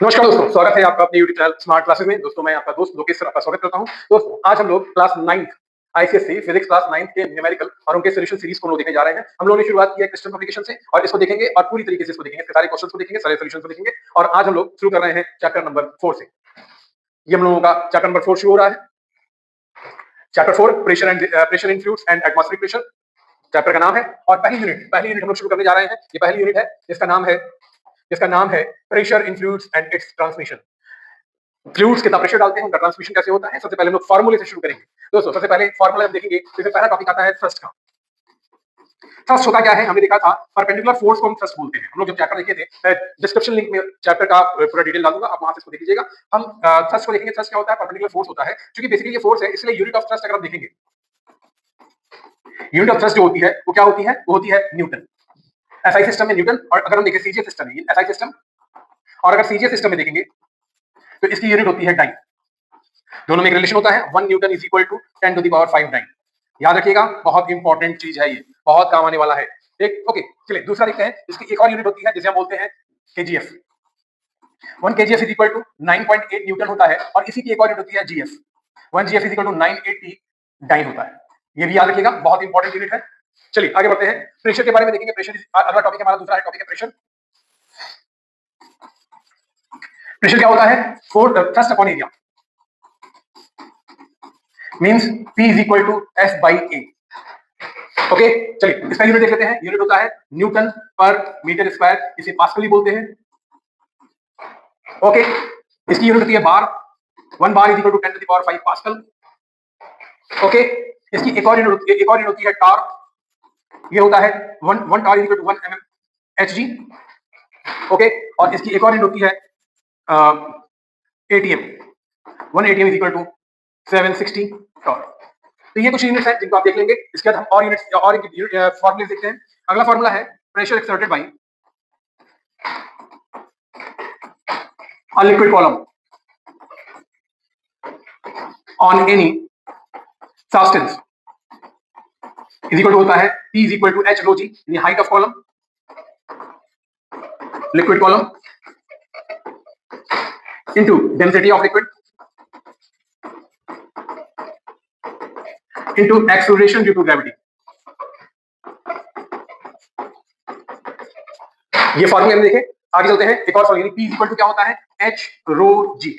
नमस्कार दोस्तों, स्वागत है आपका अपने यूट्यूब चैनल स्मार्ट क्लासेस में। दोस्तों, मैं आपका दोस्त लोकेश सर आपका स्वागत करता हूं। दोस्तों, आज हम लोग class 9th ICSE physics class 9th के न्यूमेरिकल और उनके सॉल्यूशन सीरीज को हम लोग देखने जा रहे हैं। हम लोगों ने शुरुआत की है क्रिस्टल एप्लीकेशन से और इसको देखेंगे और पूरी तरीके से इसको देखेंगे, इसके सारे क्वेश्चंस को देखेंगे, सारे सॉल्यूशंस को देखेंगे और आज हम लोग शुरू कर रहे हैं चैप्टर नंबर 4 से। ये हम लोगों का चैप्टर नंबर 4 शुरू हो रहा है। Chapter 4 pressure in fluids and atmospheric pressure chapter का नाम है। और पहली यूनिट हम लोग शुरू करने जा रहे हैं। ये पहली यूनिट है जिसका नाम है pressure in fluids and it's transmission. Fluids कितना प्रेशर डालते हैं, उनका ट्रांसमिशन कैसे होता है। सबसे पहले हम लोग फार्मूले से शुरू करेंगे। दोस्तों, सबसे पहले फार्मूला हम देखेंगे। इसमें पहला टॉपिक आता है थ्रस्ट का। थ्रस्ट होता क्या है, हमने देखा था परपेंडिकुलर फोर्स को हम थ्रस्ट बोलते हैं। हम लोग जब चैप्टर देखे थे, डिस्क्रिप्शन लिंक में चैप्टर का पूरा डिटेल डाल दूंगा, आप वहां से इसको देख लीजिएगा। हम थ्रस्ट को देखेंगे। थ्रस्ट क्या होता है, परपेंडिकुलर फोर्स होता है। क्योंकि बेसिकली ये फोर्स है, इसलिए यूनिट ऑफ थ्रस्ट अगर आप देखेंगे, यूनिट ऑफ थ्रस्ट जो होती है वो क्या होती है, वो होती है न्यूटन। एसआई सिस्टम में न्यूटन, और अगर हम देखें सीजीएस सिस्टम में, एसआई सिस्टम और अगर सीजीएस सिस्टम में देखेंगे तो इसकी यूनिट होती है डाइन। दोनों में एक रिलेशन होता है, 1 newton is equal to 10 to the power 5 dyne. याद रखिएगा, बहुत इंपॉर्टेंट चीज है, ये बहुत काम आने वाला है। एक ओके, चलिए दूसरा देखते हैं। इसकी एक और यूनिट होती है जिसे हम बोलते हैं KGF. 1 KGF is equal to 9.8 newton होता है और इसी की एक और यूनिट होती है GF. 1 GF is equal to 980 dyne होता है। ये भी याद रखिएगा, बहुत इंपॉर्टेंट यूनिट है। चलिए आगे बढ़ते हैं। प्रेशर के बारे में देखेंगे। प्रेशर अगला टॉपिक हमारा दूसरा टॉपिक है प्रेशर। प्रेशर क्या होता है, thrust upon area means P is equal to F by A। Okay, चलिए इसका यूनिट देख लेते हैं। यूनिट होता है न्यूटन पर मीटर स्क्वायर, इसे पास्कल भी बोलते हैं। ओके, इसकी यूनिट होती है bar. 1 bar is equal to 10 to the power 5 pascal. Okay, इसकी एक और यूनिट होती है टॉर्क। ये होता है 1 torr is equal to 1 mm Hg। Okay, और इसकी एक और यूनिट होती है ATM. 1 ATM is equal to 760 torr. तो ये कुछ यूनिट्स हैं जिनको आप देख लेंगे। इसके बाद हम और यूनिट्स और फॉर्मूले देखते हैं। अगला फॉर्मूला है pressure exerted by a liquid column on any substance is equal to होता है P is equal to H rho G, यानी height of column, liquid column into density of liquid into acceleration due to gravity. ये फॉर्मूले हम देखें। आगे चलते हैं। एक और फॉर्मूला, P इक्वल टू क्या होता है, H रो जी।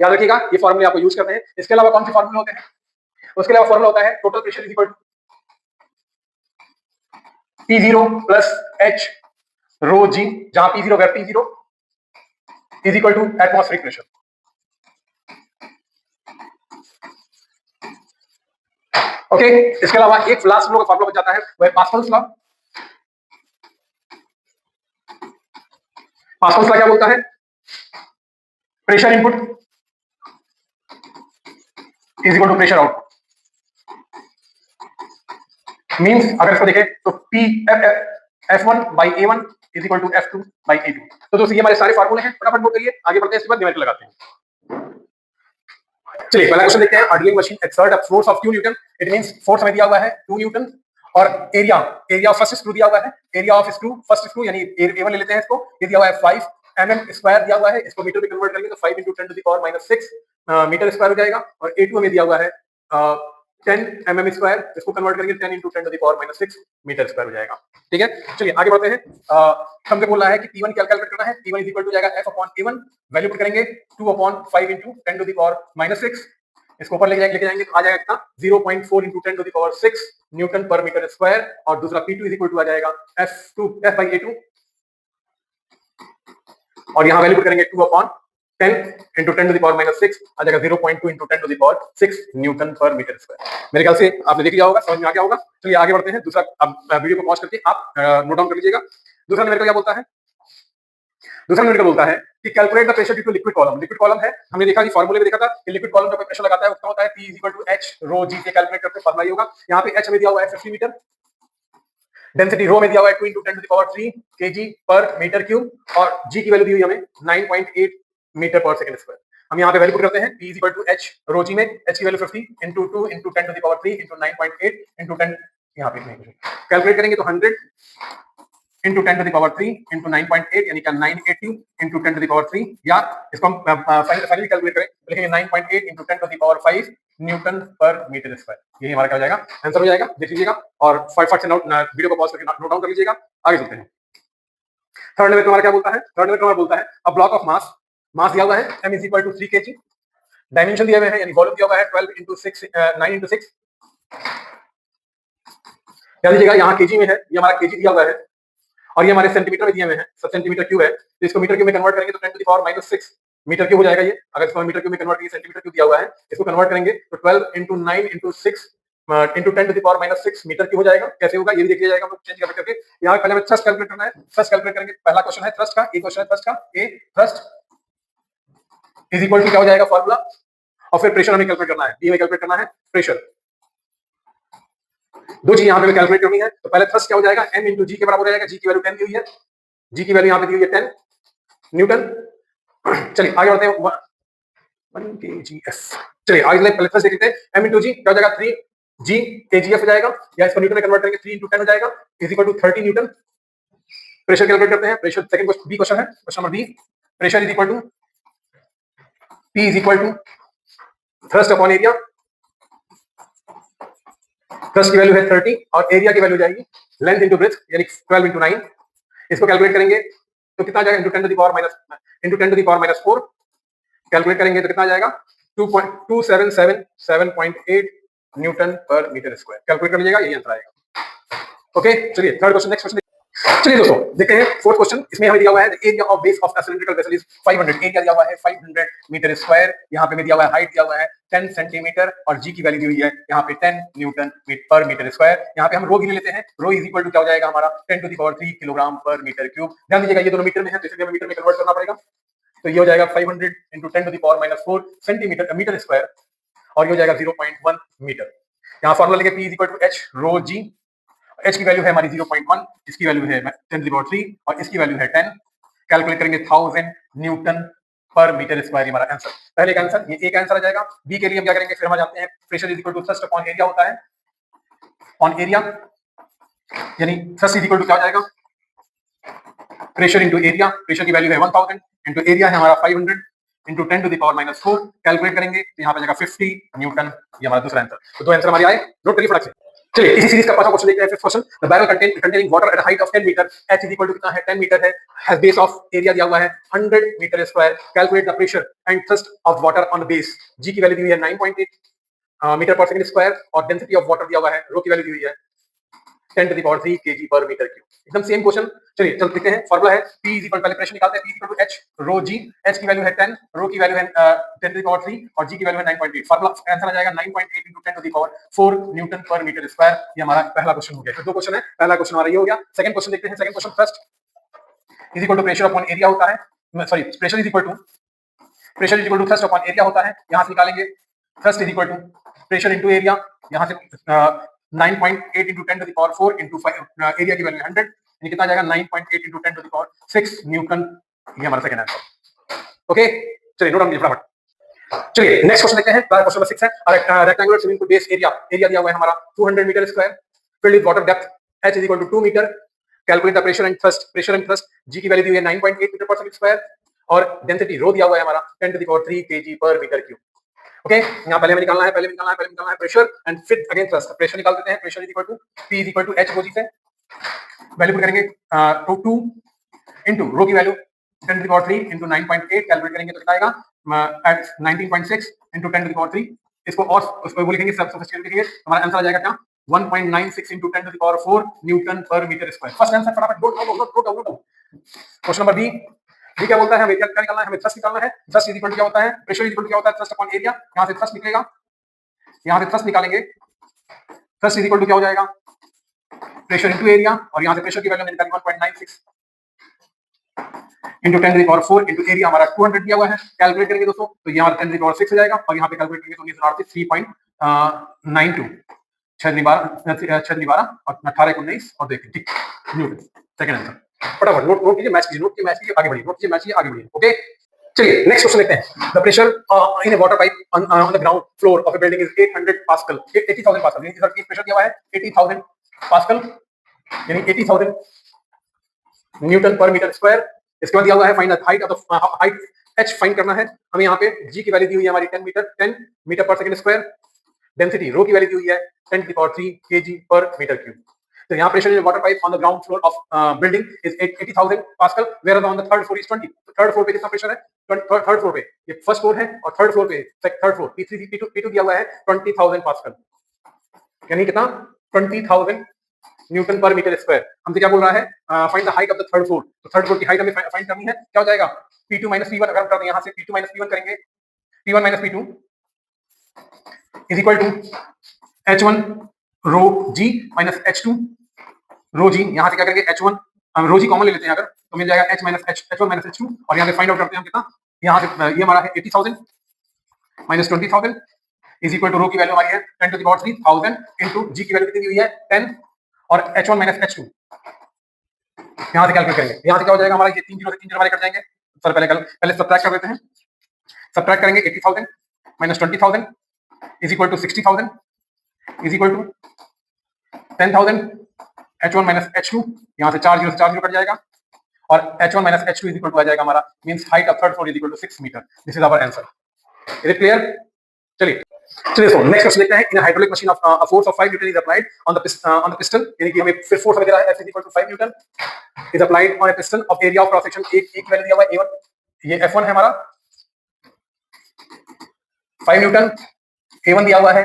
याद रखिएगा, ये फॉर्मूले आपको यूज करते हैं। इसके अलावा कौन से फॉर्मूले होते हैं, उसके अलावा फॉर्मूला होता है total pressure is equal to P0 plus H rho G, जहां P0 अगर P0 is equal to atmospheric pressure. Okay, इसके अलावा एक लास्ट का फॉर्मूला बच जाता है, वह पास्कल्स लॉ। पास्कल्स लॉ क्या बोलता है, pressure input is equal to pressure output. Means अगर इसको देखें तो F1 by A1 is equal to F2 by A2। तो दोस्तों ये हमारे सारे फार्मूले हैं, फटाफट नोट करिए। आगे बढ़ते हैं, इसके बाद न्यूमेरिकल लगाते हैं। चलिए पहला क्वेश्चन देखते हैं। A drilling machine exert a force of 2 newton. It means force हमें दिया हुआ है 2 न्यूटन और एरिया ऑफ फर्स्ट स्क्रू दिया हुआ है। Area of screw, first screw यानी A1 ले लेते हैं इसको, ये दिया हुआ है 5 mm स्क्वायर दिया हुआ है। इसको मीटर में कन्वर्ट करेंगे तो 5 × 10 to the power -6 metre square हो जाएगा। और A2 हमें दिया हुआ है 10 mm स्क्वायर, इसको कन्वर्ट करेंगे 10 × 10 to the power -6 metre square हो जाएगा। ठीक है, चलिए आगे बढ़ते हैं। हमसे बोल रहा है कि P1 क्या कैलकुलेट करना है। P1 इज इक्वल टू जाएगा F upon A1, value put करेंगे 2/5 × 10 टू द पावर -6। इसको ऊपर लेके जाएंगे तो आ जाएगा कितना, 0.4 × 10 टू द पावर 6 न्यूटन पर मीटर स्क्वायर। और दूसरा P2 इज इक्वल टू आ जाएगा F/A2 और यहां वैल्यू पुट करेंगे 2/10 × 10 टू द पावर -6 आ जाएगा 0.2 × 10 टू द पावर 6 न्यूटन पर मीटर स्क्वायर। मेरे ख्याल से आपने देख लिया होगा, समझ में आ गया होगा। चलिए आगे बढ़ते हैं। दूसरा, अब वीडियो को पॉज करके आप नोट डाउन कर लीजिएगा। दूसरा न्यूमेरिकल क्या बोलता है, दूसरा न्यूमेरिकल बोलता है कि calculate the pressure due to liquid column. Liquid column है, हमने देखा कि फॉर्मूले में देखा था कि लिक्विड कॉलम का कोई प्रेशर लगाता है उसका होता है P is equal to H rho जी से कैलकुलेट करके फॉर्मूला ये होगा। यहाँ पे H में दिया हुआ है 50 मीटर, डेंसिटी रो में दिया हुआ है 2 × 10 टू द पावर 3 kg पर मीटर क्यूब और G की वैल्यू दी हुई हमें 9.8 मीटर पर सेकंड स्क्वायर। हम यहाँ पे वैल्यू पुट करते हैं P is equal to H rho G में H की वैल्यू 50 × 2 × 10 टू द पावर 3 × 9.8 × 10, यहाँ पे कैलकुलेट करेंगे तो 100 into 10 to the power 3 into 9.8 यानी कि 980 इंटू 10 टू द पावर 3, या इसको हम फाइनली कैलकुलेट करें तो लिखेंगे 9.8 into 10 to the power 5 newton पर मीटर स्क्वायर। यही हमारा क्या हो जाएगा, आंसर हो जाएगा। देख लीजिएगा और फटाफट से वीडियो को पॉज करके नोट डाउन कर लीजिएगा। आगे चलते हैं। थर्ड लेवल हमारा क्या बोलता है, थर्ड लेवल हमारा बोलता है अ ब्लॉक ऑफ मास, मास दिया हुआ है m is equal to 3 kg, dimension दिया हुआ है यानी वॉल्यूम दिया हुआ है 12 इंटू 6 9 इंटू 6। क्या लीजिएगा, यहाँ केजी में है, ये हमारा केजी दिया हुआ है और ये हमारे सेंटीमीटर में दिए हुए हैं, सब सेंटीमीटर क्यूब है, तो इसको मीटर क्यूब में कन्वर्ट करेंगे तो 10 to the power -6 metre cube हो जाएगा ये। अगर इसको मीटर क्यूब में कन्वर्ट करेंगे, सेंटीमीटर क्यूब दिया हुआ है, इसको कन्वर्ट करेंगे तो 12 into 9 into 6 into 10 to the power -6 metre cube हो जाएगा। कैसे होगा ये भी देख लिया जाएगा, हम लोग चेंज करके। यहाँ पहले हमें थ्रस्ट कैलकुलेट करना है, थ्रस्ट कैलकुलेट करेंगे। पहला क्वेश्चन है थ्रस्ट का, एक क्वेश्चन है थ्रस्ट का, ए थ्रस्ट इज इक्वल टू क्या हो जाएगा फॉर्मूला, और फिर प्रेशर हमें कैलकुलेट करना है, बी में कैलकुलेट करना है प्रेशर। दो चीज यहाँ पे कैलकुलेट करनी है, तो पहले थ्रस्ट क्या हो जाएगा, m इंटू जी के बराबर हो जाएगा। जी की वैल्यू 10 दी हुई है, जी की वैल्यू यहाँ पे दी हुई है 10 न्यूटन। चलिए आगे बढ़ते हैं, 1 kgs। चलिए आगे पहले थ्रस्ट देख लेते हैं। m इंटू जी क्या हो जाएगा 3 g kgf हो जाएगा, या इसको न्यूटन में कन्वर्ट करेंगे 3 इंटू 10 हो जाएगा is equal to 30 newton. Pressure calculate करते हैं, प्रेशर सेकंड बी क्वेश्चन है, question number B. Pressure is equal to P is equal to thrust upon area. Thrust की वैल्यू है 30 और एरिया की वैल्यू जाएगी लेंथ इंटू ब्रेथ यानी 12 into 9। इसको कैलकुलेट करेंगे तो कितना आ जाएगा, into 10 to the power minus 4 calculate करेंगे तो कितना आ जाएगा 2.2777.8 न्यूटन पर मीटर स्क्वायर। कैलकुलेट कर लीजिएगा, यही आंसर आएगा। ओके चलिए थर्ड क्वेश्चन, नेक्स्ट क्वेश्चन। चलिए दोस्तों देखते हैं फोर्थ क्वेश्चन। इसमें हमें दिया हुआ है area of base of cylindrical vessel is 500, area दिया हुआ है 500 मीटर स्क्वायर। यहाँ पे दिया हुआ है हाइट दिया हुआ है 10 सेंटीमीटर और जी की वैल्यू दी हुई है यहाँ पे 10 न्यूटन पर मीटर स्क्वायर। यहाँ पे हम रो गिन लेते हैं, रो इज इक्वल टू क्या हो जाएगा हमारा 10 टू द पावर 3 किलोग्राम पर मीटर क्यूब। ध्यान दीजिएगा ये दोनों मीटर में है तो इसे हमें मीटर में कन्वर्ट करना पड़ेगा, तो ये हो जाएगा 500 into 10 to the power -4 centimetre metre square और ये हो जाएगा 0.1 मीटर। यहाँ फॉर्मूला लेंगे P is equal to H rho G. H की वैल्यू है हमारी 0.1, इसकी वैल्यू है 10 टू द पावर 3 और इसकी वैल्यू है 10। कैलकुलेट करेंगे 1000 न्यूटन पर मीटर स्क्वायर, हमारा आंसर। पहले का आंसर ये एक आंसर आ जाएगा। बी के लिए हम क्या करेंगे, फिर हम जानते हैं pressure is equal to thrust upon area होता है, ऑन एरिया यानी थ्रस्ट इज इक्वल टू क्या हो जाएगा प्रेशर इंटू एरिया। प्रेशर की वैल्यू है 1000 इंटू एरिया है हमारा 500 into 10 to the power -4 calculate करेंगे तो यहाँ पे जाएगा 50 न्यूटन। ये हमारा दूसरा आंसर। तो दो आंसर हमारे आए, नोट करिए फटाक से। चलिए इसी सीरीज का पांचवा क्वेश्चन देखते हैं। Fifth question, the barrel containing water at height of 10 metre, h is equal to कितना है 10 मीटर है, हैज बेस ऑफ एरिया दिया हुआ है 100 metre square. Calculate the pressure and thrust of water on the base. G की value दी हुई है 9.8 मीटर पर सेकंड स्क्वायर और डेंसिटी ऑफ वाटर दिया हुआ है, रो की वैल्यू दी हुई है 10 टू द पावर 3 kg पर मीटर क्यूब। एकदम सेम क्वेश्चन। चलिए चल देखते हैं। फॉर्मूला है P इज इक्वल, पहले प्रेशर निकालते हैं, P is equal to H rho G। H की वैल्यू है 10, रो की वैल्यू है 10 टू द पावर 3 और G की वैल्यू है 9.8। फॉर्मूला आंसर आ जाएगा 9.8 into 10 to the power 4 newton पर मीटर स्क्वायर। ये हमारा पहला क्वेश्चन हो गया। फिर दो क्वेश्चन है, पहला क्वेश्चन हमारा ये हो गया। सेकंड क्वेश्चन देखते हैं। Second question, thrust is equal to pressure upon area होता है, sorry pressure is equal to thrust upon area होता है। यहां से निकालेंगे thrust is equal to pressure into area, यहां से 9.8 into 10 to the power 4 into 5 area की वैल्यू 100 यानी कितना आ जाएगा 9.8 into 10 to the power 6 Newton. ये हमारा सेकंड आंसर। ओके चलिए नोट डाउन कीजिए फटाफट। चलिए नेक्स्ट क्वेश्चन देखते हैं। क्वेश्चन नंबर 6 है, rectangular swimming pool base area, area दिया हुआ है हमारा 200 metre square, filled with water depth h is equal to 2 metre. Calculate the pressure and thrust. Pressure and thrust G की वैल्यू दी हुई है 9.8 मीटर पर सेकंड स्क्वायर और density rho दिया हुआ है हमारा 10 टू द पावर 3 kg पर मीटर क्यूब। ओके यहाँ पहले हमें निकालना है प्रेशर एंड फिर अगेन थ्रस्ट। प्रेशर निकाल देते हैं, pressure is equal to P is equal to H rho जी से वैल्यू पुट करेंगे 2 इनटू रो की value 10 to the power 3 into 9.8 calculate करेंगे तो कितना आएगा एट 19.6 इनटू 10 टू द पावर 3। इसको और उसको वो लिखेंगे, सब सब्स्टिट्यूट लिखेंगे, हमारा आंसर आ जाएगा क्या 1.96 into 10 to the power 4 newton पर मीटर स्क्वायर। फर्स्ट आंसर फटाफट note down. Question number B क्या बोलता है, हमें क्या निकालना है, हमें थ्रस्ट निकालना है। थ्रस्ट इज इक्वल टू क्या होता है, प्रेशर इज इक्वल टू क्या होता है थ्रस्ट अपॉन एरिया। यहां से थ्रस्ट निकलेगा, यहां से थ्रस्ट निकालेंगे, थ्रस्ट इज इक्वल टू क्या हो जाएगा प्रेशर इनटू एरिया और यहां से प्रेशर की वैल्यू मैंने निकाली 1.96 into 10 to the power 4 into area हमारा 200 दिया हुआ है। कैलकुलेट करेंगे दोस्तों तो ये हमारा 10 टू द पावर 6 हो जाएगा और यहां पे कैलकुलेट करेंगे तो 3.92 6 12 और 18 19 और देखिए ठीक न्यूटन। सेकंड आंसर फटाफट नोट कीजिए, मैच कीजिए, आगे बढ़िए, नोट कीजिए, मैच कीजिए, आगे बढ़िए। ओके चलिए नेक्स्ट क्वेश्चन देखते हैं। The pressure in a water pipe on the ground floor of a building is 800 pascal, 80,000 pascal. यानी सर प्रेशर दिया हुआ है 80,000 पास्कल यानी 80,000 न्यूटन पर मीटर स्क्वायर। इसके बाद दिया हुआ है find the height of the height h find करना है हमें। यहाँ पे g की वैल्यू दी हुई है हमारी 10 metre per second square. Density rho की वैल्यू दी हुई है 10⁻³ kg पर मीटर क्यूब। तो यहाँ pressure in water pipe on the ground floor of building is 80,000 pascal, where on the third floor is 20। Third floor पे कितना प्रेशर है? थर्ड फ्लोर पे, ये फर्स्ट फ्लोर है और थर्ड फ्लोर पे थर्ड फ्लोर P3 P2 दिया हुआ है 20,000 पास्कल, यानी कितना? 20,000 न्यूटन पर मीटर स्क्वायर। हमसे क्या बोल रहा है? Find the height of the third floor. तो थर्ड फ्लोर की हाइट हमें फाइंड करनी है। क्या हो जाएगा? P2 minus P1। अगर हम करते हैं यहाँ से P2 माइनस P1 करेंगे, P1 minus P2 is equal to H1 rho g minus H2 rho g. यहाँ से क्या करेंगे? H1 हम रो जी कॉमन ले लेते हैं अगर, तो मिल जाएगा H1 माइनस H2। और यहाँ से फाइंड आउट करते हैं हम कितना। यहाँ से ये हमारा है 80,000 माइनस 20,000 इज इक्वल टू रो की वैल्यू हमारी है 10⁻³ इनटू जी की वैल्यू कितनी दी हुई है 10 और H1 माइनस H2 यहाँ से कैलकुलेट करेंगे। यहाँ से क्या हो जाएगा हमारा? ये 3 जीरो से 3 जीरो हमारे कट जाएंगे। सर पहले सब्ट्रैक्ट कर देते हैं। सब्ट्रैक्ट करेंगे 80,000 minus 20,000 is equal to 60,000 is equal to 10,000 H1 minus H2। यहाँ से 4 जीरो से 4 जीरो कट जाएगा और H1 minus H2 is equal to आ जाएगा हमारा means height of third floor is equal to 6 metre. This is our answer. Is it clear? चलिए so next question देखते हैं। In hydraulic machine of a force of 5 newton is applied on the piston, यानी कि हमें फिर force हमें दे रहा है F is equal to 5 newton is applied on a piston of area of cross section. एक वैल्यू दिया हुआ है A1, ये F1 है हमारा 5 न्यूटन, A1 दिया हुआ है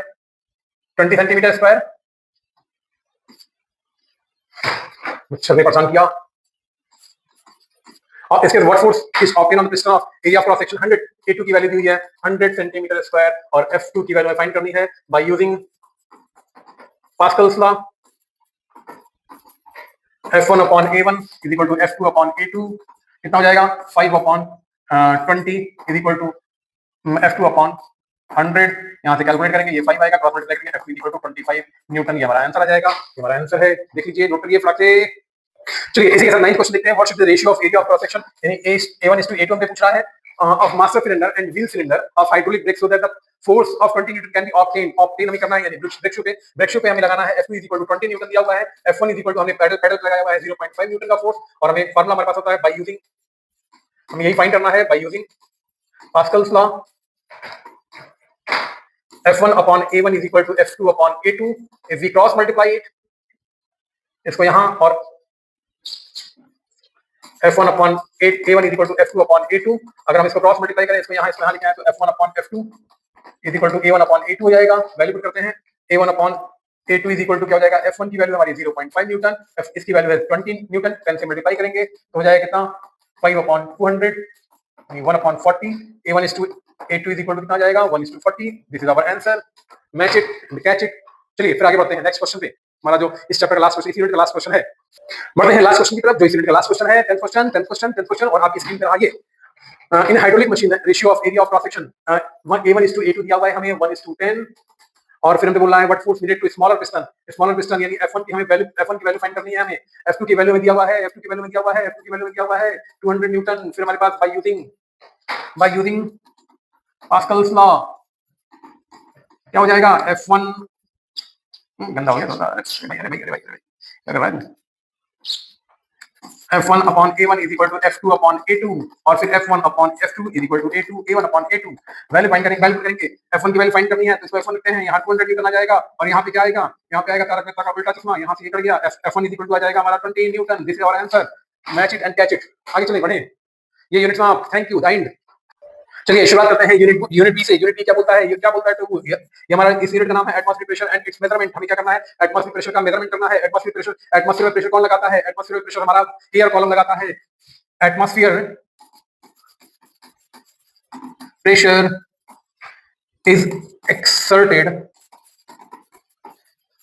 20 सेंटीमीटर स्क्वायर। सर ने परेशान किया। और इसके what force is obtain on the piston of area of cross section 100। A2 की वैल्यू दी हुई है 100 सेंटीमीटर स्क्वायर और F2 की वैल्यू फाइंड करनी है by using Pascal's law. F1 upon A1 is equal to F2 upon A2। कितना हो जाएगा? 5 upon 20 is equal to F2 upon 100। यहाँ से कैलकुलेट करेंगे, ये 5 आएगा, क्रॉस मल्टीप्लाई करेंगे, F इक्वल टू 25 न्यूटन। ये हमारा आंसर आ जाएगा। ये हमारा आंसर है, देख लीजिए, नोट करिए फटाक से। चलिए इसी के साथ 9th क्वेश्चन देखते हैं। What should the ratio of area of cross section, यानी A1:A2 हमसे पूछ रहा है of master cylinder and wheel cylinder of hydraulic brake so that the force of 20 newton can be obtain हमें करना है, यानी ब्रेक शू पे हमें लगाना है। F2 इक्वल टू 20 न्यूटन दिया हुआ है, F1 इक्वल टू हमने पैडल लगाया हुआ है 0.5 न्यूटन का फोर्स, और हमें फार्मूला हमारे पास होता है बाय यूजिंग, हमें यही फाइंड करना है by using Pascal's law. F1 upon A1 is equal to F2 upon A2. If we cross multiply it, इसको यहाँ, और F1 upon A1 is equal to F2 upon A2। अगर हम इसको क्रॉस मल्टीप्लाई करें, इसको यहाँ लिखा है, तो F1 upon F2 is equal to A1 upon A2 हो जाएगा। वैल्यू पुट करते हैं, A1 upon A2 is equal to क्या हो जाएगा? F1 की वैल्यू हमारी 0.5 न्यूटन, इसकी वैल्यू है 20 न्यूटन। 10 से मल्टीप्लाई करेंगे तो हो जाएगा कितना? 5 upon 200 1 upon 40। A1 is to A2 is equal to कितना आ जाएगा? 1:40। This is our answer. Match it and catch it. चलिए फिर आगे बढ़ते हैं नेक्स्ट क्वेश्चन पे। हमारा जो इस चैप्टर का लास्ट क्वेश्चन, इस यूनिट का लास्ट क्वेश्चन है। बढ़ते हैं लास्ट क्वेश्चन की तरफ, जो इस यूनिट का लास्ट क्वेश्चन है। 10th question. और आपकी स्क्रीन पर आगे इन hydraulic machine ratio of area of cross section A1 is to A2 दिया हुआ है हमें 1:10। और फिर हमने बोला है what force needed to smaller piston, यानी F1 की हमें वैल्यू, F1 की वैल्यू फाइंड करनी है हमें। F2 की वैल्यू में दिया हुआ है, F2 की वैल्यू में दिया हुआ है 200 न्यूटन। फिर हमारे पास बाय यूजिंग पास्कल्स लॉ क्या हो जाएगा? F1 गंदा हो गया थोड़ा, अरे भाई F1 upon A1 is equal to F2 upon A2, और फिर F1 upon F2 is equal to A1 upon A2। Value find करेंगे। F1 की वैल्यू फाइंड करनी है, तो इसको F1 लिखते हैं, यहाँ 200 न्यूटन आ जाएगा, और यहाँ पे क्या आएगा? यहाँ पे आएगा तारक मेहता का उल्टा चश्मा, यहाँ से ये कट गया। F1 is equal to आ जाएगा हमारा 20 newton. This is our answer. Match it and catch it. आगे चलिए बढ़े, ये यूनिट समाप्त। Thank you, the end. चलिए शुरुआत करते हैं यूनिट बी से। यूनिट बी क्या बोलता है? ये क्या बोलता है? तो ये हमारा इस यूनिट का नाम है atmospheric pressure and it's measurement. हमें क्या करना है? एटमॉस्फेरिक प्रेशर का मेजरमेंट करना है। एटमॉस्फेयर में प्रेशर कौन लगाता है? एटमॉस्फेयर में प्रेशर हमारा एयर कॉलम लगाता है। Atmosphere pressure is exerted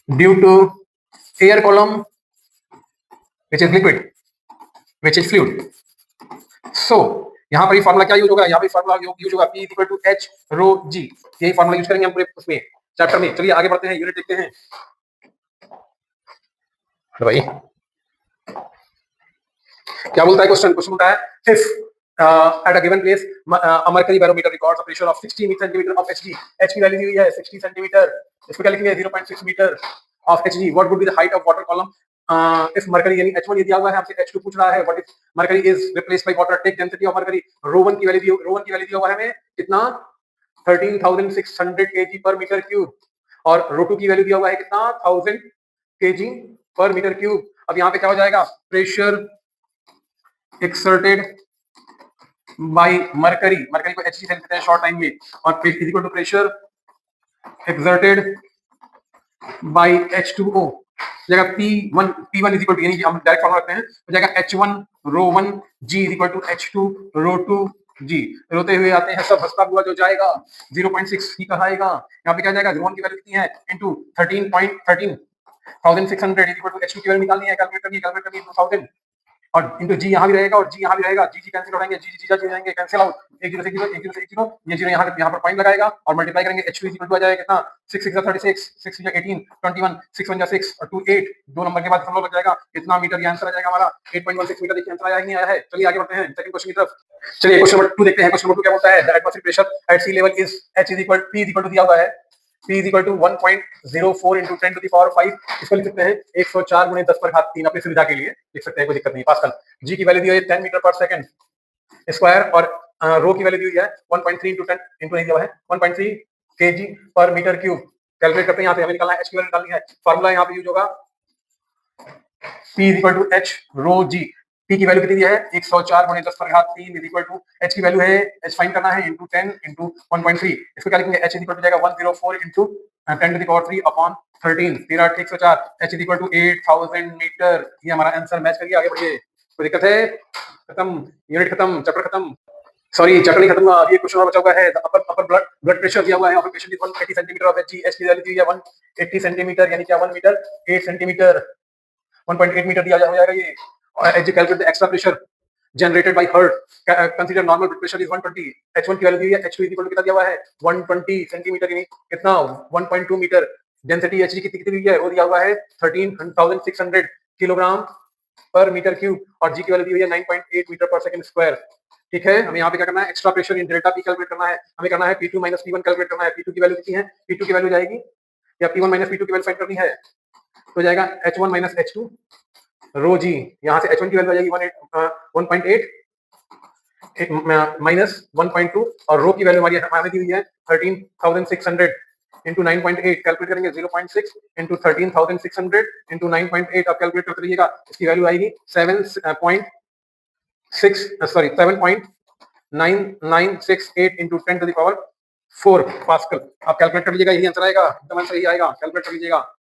due to air column which is liquid, which is fluid. So यहाँ पर ये फार्मूला क्या यूज होगा? यहाँ पे फार्मूला यूज होगा P equal to H rho G। यही फार्मूला यूज करेंगे हम पूरे उसमें चैप्टर में। चलिए आगे बढ़ते हैं, यूनिट देखते हैं। भाई क्या बोलता है क्वेश्चन? बोलता है if at a given place a mercury barometer records a pressure of 60 centimeter of Hg। H की वैल्यू दी हुई है 60 सेंटीमीटर, इसको क्या लिखेंगे? 0.6 metre of Hg। what would be the height of water column if mercury यानी H1 ये दिया हुआ है, हमसे H2 पूछ रहा है, what if mercury is replaced by water, take density of mercury. रो1 की वैल्यू दिया हुआ है हमें कितना, 13,600 kg पर मीटर क्यूब, और रो2 की वैल्यू दिया हुआ है कितना, 1000 kg पर मीटर क्यूब। अब यहाँ पे क्या हो जाएगा, प्रेशर एक्सर्टेड बाय मरकरी को Hg से लिखते हैं शॉर्ट टाइम में, और is equal to pressure exerted by H2O। जगह P1 इज इक्वल टू, यानी हम डायरेक्ट फॉर्मूला रखते हैं, तो जाएगा H1 rho G is equal to H2 rho G। रोते हुए आते हैं सब, हंसता हुआ जो जाएगा 0.6 ही कहाएगा। यहाँ पे क्या जाएगा, रो1 की वैल्यू कितनी है, into 13,600 is equal to H2 की वैल्यू निकालनी है, कैलकुलेट करनी है 2000, और इंटू जी यहाँ भी रहेगा और जी यहाँ भी रहेगा, जी कैंसिल हो जाएंगे, जी जाएंगे कैंसिल आउट, 1 0 से 1 0, 1 0 से 1 0, ये जीरो यहाँ पर पॉइंट लगाएगा और मल्टीप्लाई करेंगे, H2 इक्वल टू आ जाएगा कितना, 6 6 36, 6 18 21, 6 1 6 और 2 8, दो नंबर के बाद हम लोग लग जाएगा कितना मीटर, ये आंसर आ जाएगा हमारा 8.16 मीटर। देखिए आंसर आया नहीं आया है। चलिए आगे बढ़ते हैं सेकंड क्वेश्चन की तरफ। चलिए क्वेश्चन नंबर 2 देखते हैं। क्वेश्चन नंबर 2 क्या बोलता है, the atmospheric pressure at sea level is H is equal P is equal to दिया हुआ है, P is equal to 1.04 into 10 to the power 5, इसको लिख सकते हैं 104 गुणे 10 पर घात 3, अपनी सुविधा के लिए लिख सकते हैं, कोई दिक्कत नहीं। पास्कल। जी की वैल्यू दी है 10 मीटर पर सेकंड स्क्वायर, और रो की वैल्यू दी है 1.3 into 10 into नहीं दिया है 1.3 kg पर मीटर क्यूब। कैलकुलेट करते हैं, यहाँ पे हमें निकालना है H की वैल्यू निकालनी है। फार्मूला यहाँ पे यूज होगा P is equal to H rho g. P की वैल्यू कितनी दी है, 104 गुणे 10 पर घात 3 इज इक्वल टू, H की वैल्यू है, H फाइंड करना है, इनटू 10 इनटू 1.3, इसको क्या लिखेंगे, H इज इक्वल टू जाएगा 104 into 10 to the power 3 upon 13, 13 8 104, H is equal to 8000 metre. ये हमारा आंसर मैच करिए, आगे बढ़िए। कोई दिक्कत है, खत्म, यूनिट खत्म, चैप्टर खत्म, सॉरी चैप्टर नहीं खत्म हुआ, अभी एक क्वेश्चन और बचा हुआ है। अपर ब्लड प्रेशर दिया हुआ है, upper pressure is 180 centimetre of Hg, H की वैल्यू दी है 180 सेंटीमीटर, यानी क्या 1 मीटर 8 सेंटीमीटर, 1.8 मीटर दिया हो जाएगा ये। और as you calculate the extra pressure generated by heart, consider normal blood pressure is 120, H1 की वैल्यू दी है, H2 इक्वल टू कितना दिया हुआ है 120 सेंटीमीटर, यानी कितना 1.2 मीटर। डेंसिटी Hg कितनी कितनी दी है, वो दिया हुआ है 13,600 किलोग्राम पर मीटर क्यूब, और G की वैल्यू दी हुई है 9.8 मीटर पर सेकंड स्क्वायर। ठीक है, हमें यहाँ पे क्या करना है, extra pressure in delta P calculate करना है, हमें करना है P2 माइनस P1 कैलकुलेट करना है। P2 की वैल्यू कितनी है, P2 की वैल्यू जाएगी, या P1 माइनस P2 की वैल्यू फाइंड करनी है, तो जाएगा H1 minus H2 rho g. यहाँ से H1 की वैल्यू आ जाएगी 1.8 माइनस 1.2, और रो की वैल्यू हमारी दी हुई है 13,600 इंटू 9.8, कैलकुलेट करेंगे 0.6 इंटू 13,600 इंटू 9.8, आप कैलकुलेट करते रहिएगा, इसकी वैल्यू आएगी 7.9968 into 10 to the power 4 pascal. आप कैलकुलेट कर लीजिएगा, यही आंसर आएगा, एकदम आंसर यही आएगा, कैलकुलेट कर लीजिएगा।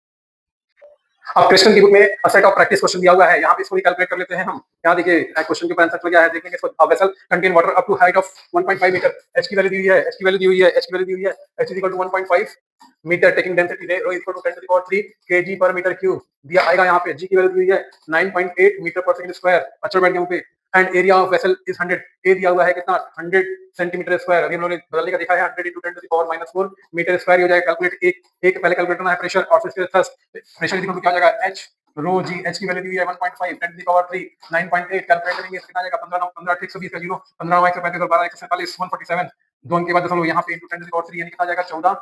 अब क्वेश्चन की बुक में a set of practice question दिया हुआ है, यहाँ पे इसको भी कैलकुलेट कर लेते हैं हम। यहाँ देखिए क्वेश्चन के ऊपर आंसर क्या है, देखेंगे इसको। A vessel contain water up to height of 1.5 metre, H की वैल्यू दी हुई है, H की वैल्यू दी हुई है, H की वैल्यू दी हुई है, H is equal to 1.5 metre, taking density rho is equal to 10 to the power 3 kg पर मीटर क्यूब दिया आएगा। यहाँ पे G की वैल्यू दी हुई है 9.8 मीटर पर सेकंड स्क्वायर, अच्छा बैठ गया पे, and area of vessel is 100, ए दिया हुआ है कितना 100 सेंटीमीटर स्क्वायर, अभी हम लोगों ने बदलने का देखा है, 100 into 10 to the power minus 4 metre square हो जाएगा। कैलकुलेट एक पहले कैलकुलेट करना है प्रेशर, और फिर थ्रस्ट। प्रेशर इक्वल टू क्या हो जाएगा, H रो जी, H की वैल्यू दी हुई है 1.5 10 टू द पावर 3 9.8, कैलकुलेट करेंगे, कितना आ जाएगा 15 15 120 का 0, 15 135 और 12 147 147, दो अंक के बाद दशमलव यहाँ पे इंटू 10 टू द पावर 3, यानी कितना आ जाएगा 14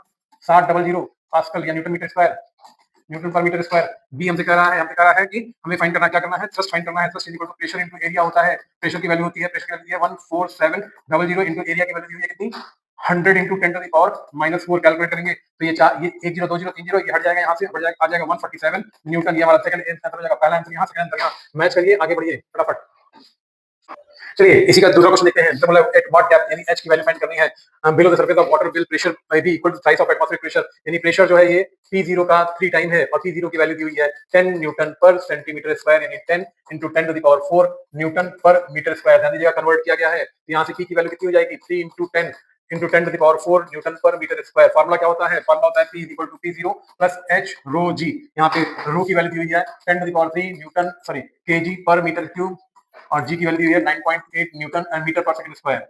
60 पास्कल या न्यूटन मीटर स्क्वायर, न्यूटन पर मीटर स्क्वायर। बी हमसे कह रहा है, हमसे कह रहा है कि हमें फाइंड करना, क्या करना है, थ्रस्ट फाइंड करना है। Thrust equal to pressure into area होता है, प्रेशर की वैल्यू होती है, प्रेशर की वैल्यू है 14700 इनटू एरिया की वैल्यू दी हुई है कितनी 100 into 10 to the power minus 4, calculate करेंगे तो ये 4, ये 1 0 2 0 3 0, ये हट जाएगा, यहाँ से हट जाएगा, आ जाएगा 147 न्यूटन। ये हमारा सेकंड आंसर हो जाएगा, पहला आंसर यहाँ, सेकंड आंसर यहाँ। मैच करिए, आगे बढ़िए फटाफट। चलिए इसी का दूसरा क्वेश्चन देखते हैं। मतलब एट व्हाट डेप्थ, यानी H की वैल्यू फाइंड करनी है, below the surface of water will pressure may be equal to size of atmospheric pressure, यानी प्रेशर जो है ये P0 का 3 टाइम है, और P0 की वैल्यू दी हुई है 10 न्यूटन पर सेंटीमीटर स्क्वायर, यानी 10 into 10 to the power 4 newton पर मीटर स्क्वायर। ध्यान दीजिएगा, कन्वर्ट किया गया है, तो यहाँ से P की वैल्यू कितनी हो जाएगी 3 into 10 into 10 to the power 4 newton पर मीटर स्क्वायर। फार्मूला क्या होता है, फार्मूला होता है P is equal to P0 plus H rho G। यहाँ पे रो की वैल्यू दी हुई है 10 to the power 3 Newton sorry kg पर मीटर क्यूब, और G की वैल्यू दी हुई है 9.8 Newton metre per second square.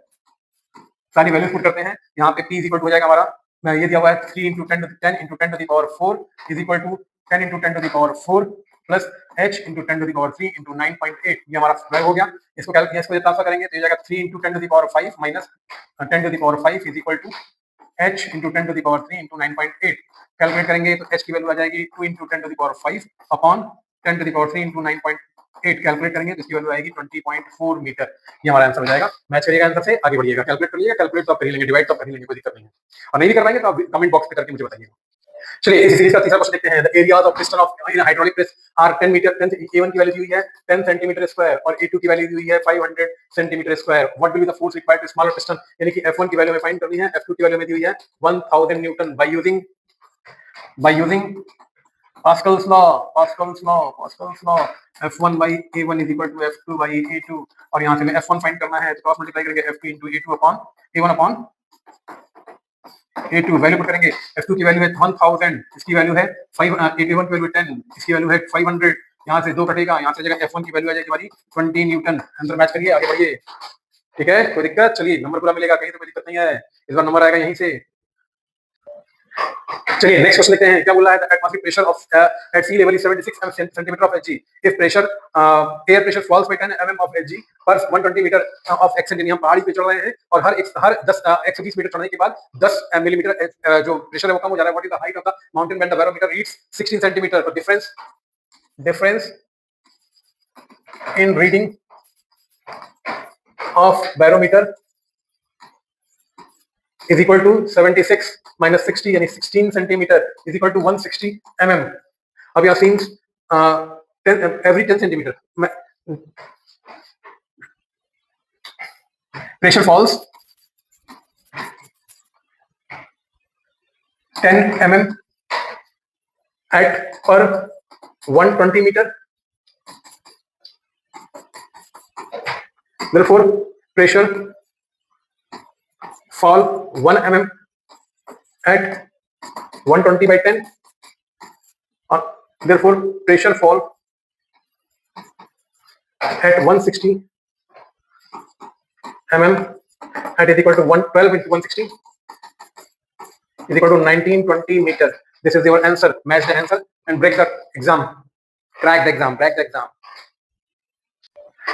सारी वैल्यूज पुट करते हैं, यहाँ पे P इज इक्वल टू हो जाएगा हमारा, ये दिया हुआ है 3 into 10 into 10 to the power 4 is equal to 10 into 10 to the power 4 plus H into 10 to the power 3 into 9.8, ये हमारा स्क्वायर हो गया। इसको इसको ट्रांसफर करेंगे तो ये जाएगा 3 into 10 to the power 5 minus 10 to the power 5 is equal to H into 10 to the power 3 into 9.8, calculate करेंगे तो H की वैल्यू आ जाएगी 2 into 10 to the power 5 upon 10 to the power 3 into 9.8 calculate करेंगे तो इसकी वैल्यू आएगी 20.4 metre. ये हमारा आंसर हो जाएगा। मैच करिएगा आंसर से, आगे बढ़िएगा। कैलकुलेट कर लीजिएगा, कैलकुलेट तो आप कर ही लेंगे, डिवाइड तो आप कर ही लेंगे, कोई दिक्कत नहीं है। और नहीं भी कर पाएंगे तो आप कमेंट बॉक्स पे करके मुझे बताइएगा। चलिए इस सीरीज का तीसरा क्वेश्चन देखते हैं। The areas of piston of in hydraulic press are 10 metre, 10 A1 की वैल्यू दी हुई है 10 सेंटीमीटर स्क्वायर और A2 की वैल्यू दी हुई है 500 centimetre square. What will be the force required to smaller piston, यानी कि F1 की वैल्यू हमें फाइंड करनी है, F2 की वैल्यू में दी हुई है 1000 newton by using Pascal's law F1 by A1 is equal to F2 by A2 और यहाँ से हमें F1 फाइंड करना है तो क्रॉस मल्टीप्लाई करेंगे F2 into A2 upon A1 upon A2 value put करेंगे। F2 की वैल्यू है 1000, इसकी वैल्यू है 5, A1 की वैल्यू है 10, इसकी वैल्यू है 500। यहाँ से 2 कटेगा, यहाँ से जगह F1 की वैल्यू आ जाएगी हमारी 20 न्यूटन। आंसर मैच करिए, आगे बढ़िए। ठीक है, कोई दिक्कत? चलिए नंबर पूरा मिलेगा, कहीं तो कोई दिक्कत नहीं है। इस बार नंबर आएगा यहीं से। चलिए नेक्स्ट क्वेश्चन लेते हैं। क्या बोला है? Atmospheric pressure of at sea level is 76 centimetre of Hg। If pressure air pressure falls by 10 mm of Hg पर 120 मीटर ऑफ x सेंटीमीटर। हम पहाड़ी पे चढ़ रहे हैं और हर 120 मीटर चढ़ने के बाद 10 मिलीमीटर जो प्रेशर है वो कम हो जा रहा है। What is the height of the mountain when the barometer reads 16 centimetre. तो difference in reading of barometer is equal to 76 minus 60 यानी 16 centimetre is equal to 160 mm। अब यहाँ since every 10 centimetre pressure falls 10 mm at per 120 meter। therefore pressure fall 1 mm at 120 by 10 और therefore pressure fall at 160 mm at is equal to 112 into 160 is equal to 1920 meter। This is your answer. Match the answer and break the exam, crack the exam।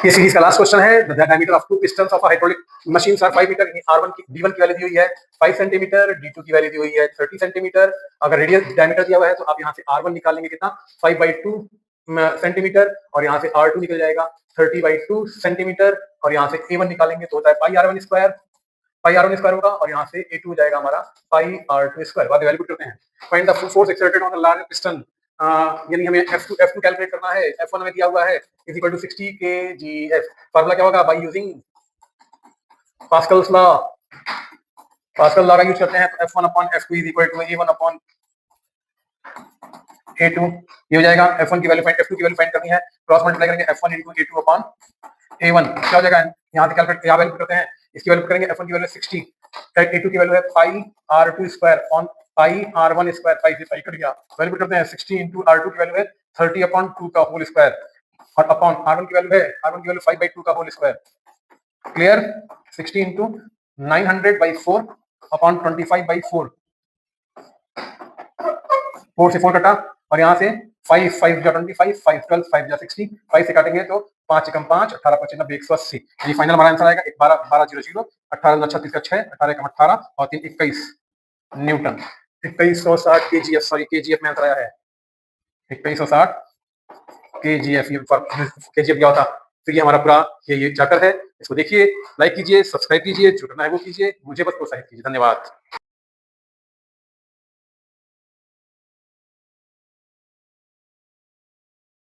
ये series का last question है। The diameter of two pistons of hydraulic machines are 5 metre. R1 की D1 की value दी हुई है 5 centimetre, D2 की value दी हुई है 30 सेंटीमीटर। अगर रेडियस डायमीटर दिया हुआ है तो आप यहाँ से R1 निकालेंगे कितना 5/2 सेंटीमीटर और यहाँ से R2 निकल जाएगा 30/2 सेंटीमीटर और यहाँ से A1 निकालेंगे तो होता है πr1 स्क्वायर होगा और यहाँ से A2 हो जाएगा हमारा πr2 स्क्वायर। बाद वैल्यू पुट करते हैं। Find the force exerted on the large piston, यानी हमें F2 कैलकुलेट करना है। F1 हमें दिया हुआ है is equal to 60 kgf। Formula क्या होगा? बाय यूजिंग पास्कल्स लॉ का यूज करते हैं तो F1 upon F2 is equal to A1 upon A2। ये हो जाएगा। F1 की वैल्यू फाइंड, F2 की वैल्यू फाइंड करनी है, क्रॉस मल्टीप्लाई करेंगे F1 into A2 upon A1। क्या हो जाएगा? यहाँ से कैलकुलेट, यहाँ वैल्यू करते हैं, इसकी वैल्यू करेंगे F1 की वैल्यू 60, A2 की वैल्यू है πr2 square on πr1 square. 5 से 5 कट गया, वैल्यू पुट करते हैं 60 into R2 की वैल्यू है 30/2 का होल स्क्वायर और अपॉन R1 की वैल्यू है 5/2 का whole square. Clear? 60 into 900/4 upon 25/4। 4 से 4 कटा और यहाँ से 5 5 जा 25, 5 12 5 जा 60, 5 से काटेंगे तो 5 एकम 5, 18 5 90 180। ये फाइनल हमारा आंसर आएगा 12 18 36 का 6, 18 एकम 18 और 3 21 न्यूटन। 2160 kgf, सॉरी kgf में आंसर आया है 2160 kgf। ये kgf क्या होता? तो ये हमारा पूरा ये चैप्टर है, इसको देखिए, लाइक कीजिए, सब्सक्राइब कीजिए, जो करना है वो कीजिए, मुझे बस प्रोत्साहित कीजिए। धन्यवाद।